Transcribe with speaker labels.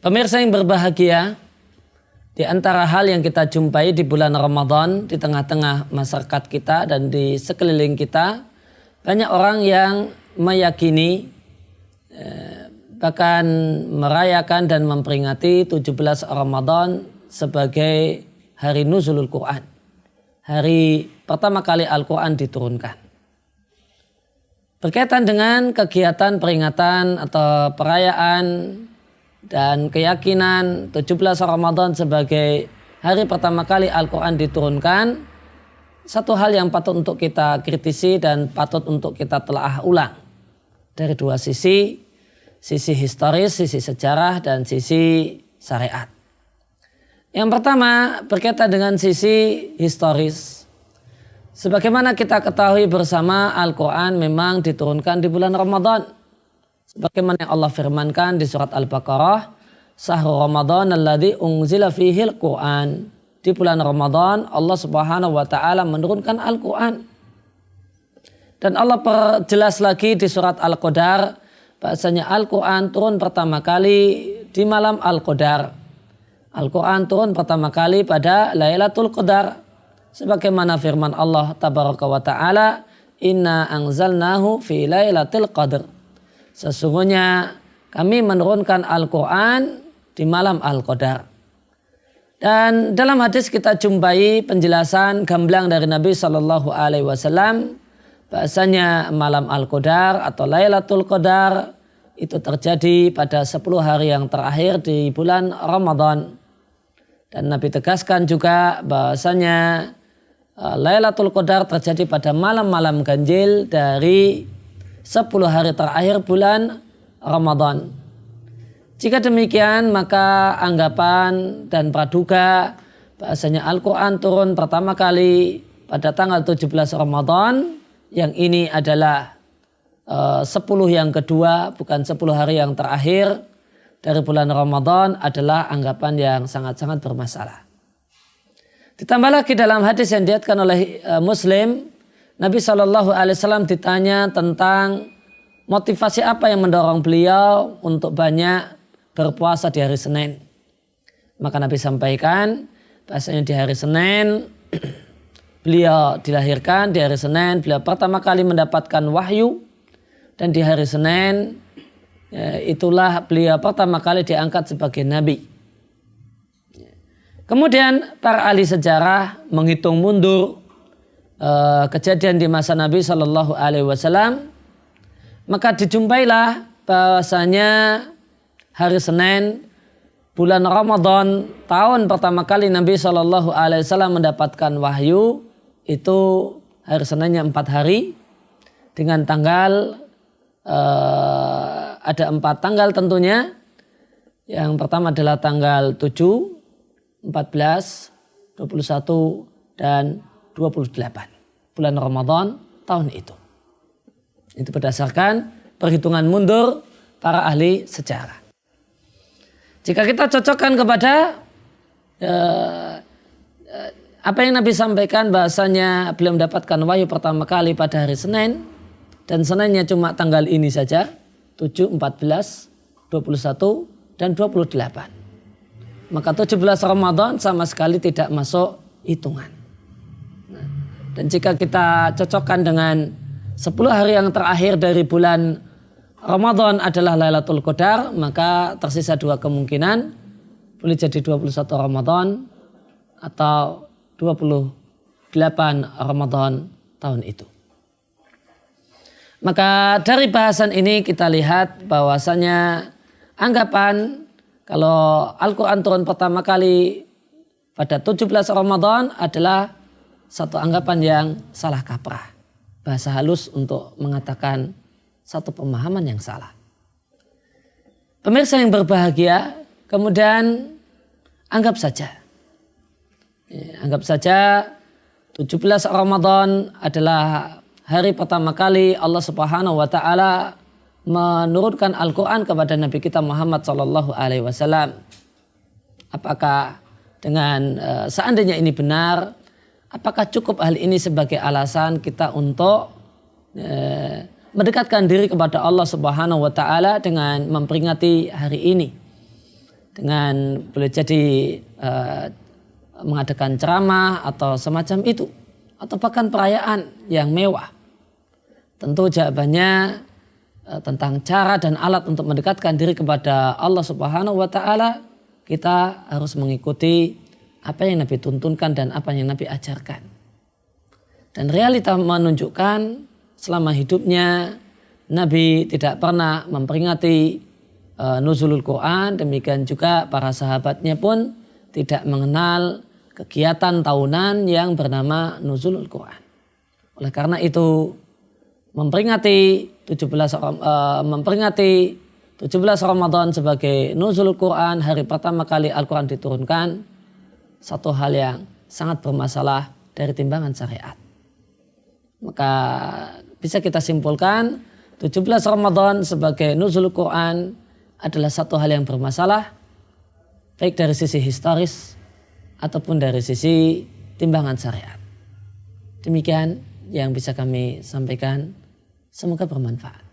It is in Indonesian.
Speaker 1: Pemirsa yang berbahagia, di antara hal yang kita jumpai di bulan Ramadan di tengah-tengah masyarakat kita dan di sekeliling kita, banyak orang yang meyakini bahkan merayakan dan memperingati 17 Ramadan sebagai hari nuzulul Quran, hari pertama kali Al-Quran diturunkan. Berkaitan dengan kegiatan peringatan atau perayaan dan keyakinan 17 Ramadan sebagai hari pertama kali Al-Quran diturunkan, satu hal yang patut untuk kita kritisi dan patut untuk kita telaah ulang dari dua sisi historis, sisi sejarah, dan sisi syariat. Yang pertama berkaitan dengan sisi historis. Sebagaimana kita ketahui bersama, Al-Quran memang diturunkan di bulan Ramadan. Sebagaimana yang Allah firmankan di surat Al-Baqarah, Syahrul Ramadan alladzi unzila fihil Quran. Di bulan Ramadan Allah Subhanahu wa taala menurunkan Al-Quran. Dan Allah perjelas lagi di surat Al-Qadar bahasanya Al-Quran turun pertama kali di malam Al-Qadar. Al-Quran turun pertama kali pada Lailatul Qadar. Sebagaimana firman Allah Tabaraka wa ta'ala, Inna anzalnahu fi Lailatul Qadar. Sesungguhnya kami menurunkan Al-Quran di malam Al-Qadar. Dan dalam hadis kita jumpai penjelasan gamblang dari Nabi SAW bahasanya malam Al-Qadar atau Lailatul Qadar itu terjadi pada 10 hari yang terakhir di bulan Ramadan. Dan Nabi tegaskan juga bahasanya Lailatul Qadar terjadi pada malam-malam ganjil dari 10 hari terakhir bulan Ramadan. Jika demikian, maka anggapan dan praduga bahasanya Al-Quran turun pertama kali pada tanggal 17 Ramadan, yang ini adalah 10 yang kedua, bukan 10 hari yang terakhir dari bulan Ramadan, adalah anggapan yang sangat-sangat bermasalah. Ditambah lagi dalam hadis yang diriwayatkan oleh Muslim, Nabi SAW ditanya tentang motivasi apa yang mendorong beliau untuk banyak berpuasa di hari Senin. Maka Nabi sampaikan bahasanya di hari Senin beliau dilahirkan, di hari Senin beliau pertama kali mendapatkan wahyu, dan di hari Senin itulah beliau pertama kali diangkat sebagai Nabi. Kemudian para ahli sejarah menghitung mundur kejadian di masa Nabi SAW, maka dijumpailah bahwasanya hari Senin bulan Ramadan tahun pertama kali Nabi SAW mendapatkan wahyu itu hari Seninnya 4 hari dengan tanggal ada 4 tanggal tentunya. Yang pertama adalah tanggal 7, 14, 21 dan 28 bulan Ramadan tahun itu. Itu berdasarkan perhitungan mundur para ahli sejarah. Jika kita cocokkan kepada apa yang Nabi sampaikan bahasanya beliau mendapatkan wahyu pertama kali pada hari Senin, dan Seninnya cuma tanggal ini saja, 7, 14, 21 dan 28. Maka 17 Ramadan sama sekali tidak masuk hitungan. Dan jika kita cocokkan dengan 10 hari yang terakhir dari bulan Ramadan adalah Lailatul Qadar, maka tersisa 2 kemungkinan. Boleh jadi 21 Ramadan atau 28 Ramadan tahun itu. Maka dari bahasan ini kita lihat bahwasanya anggapan kalau Al-Quran turun pertama kali pada 17 Ramadan adalah satu anggapan yang salah kaprah. Bahasa halus untuk mengatakan satu pemahaman yang salah. Pemirsa yang berbahagia, kemudian anggap saja 17 Ramadan adalah hari pertama kali Allah Subhanahu wa taala menurunkan Al-Quran kepada Nabi kita Muhammad SAW. Apakah dengan seandainya ini benar, apakah cukup hal ini sebagai alasan kita untuk mendekatkan diri kepada Allah Subhanahu wa taala dengan memperingati hari ini? dengan boleh jadi mengadakan ceramah atau semacam itu, atau bahkan perayaan yang mewah. Tentu jawabannya tentang cara dan alat untuk mendekatkan diri kepada Allah Subhanahu wa taala, kita harus mengikuti apa yang Nabi tuntunkan dan apa yang Nabi ajarkan. Dan realita menunjukkan selama hidupnya Nabi tidak pernah memperingati nuzulul Quran, demikian juga para sahabatnya pun tidak mengenal kegiatan tahunan yang bernama nuzulul Quran. Oleh karena itu memperingati 17 Ramadan sebagai nuzulul Quran, hari pertama kali Al-Quran diturunkan, satu hal yang sangat bermasalah dari timbangan syariat. Maka bisa kita simpulkan 17 Ramadan sebagai nuzulul Quran adalah satu hal yang bermasalah, baik dari sisi historis ataupun dari sisi timbangan syariat. Demikian yang bisa kami sampaikan. Semoga bermanfaat.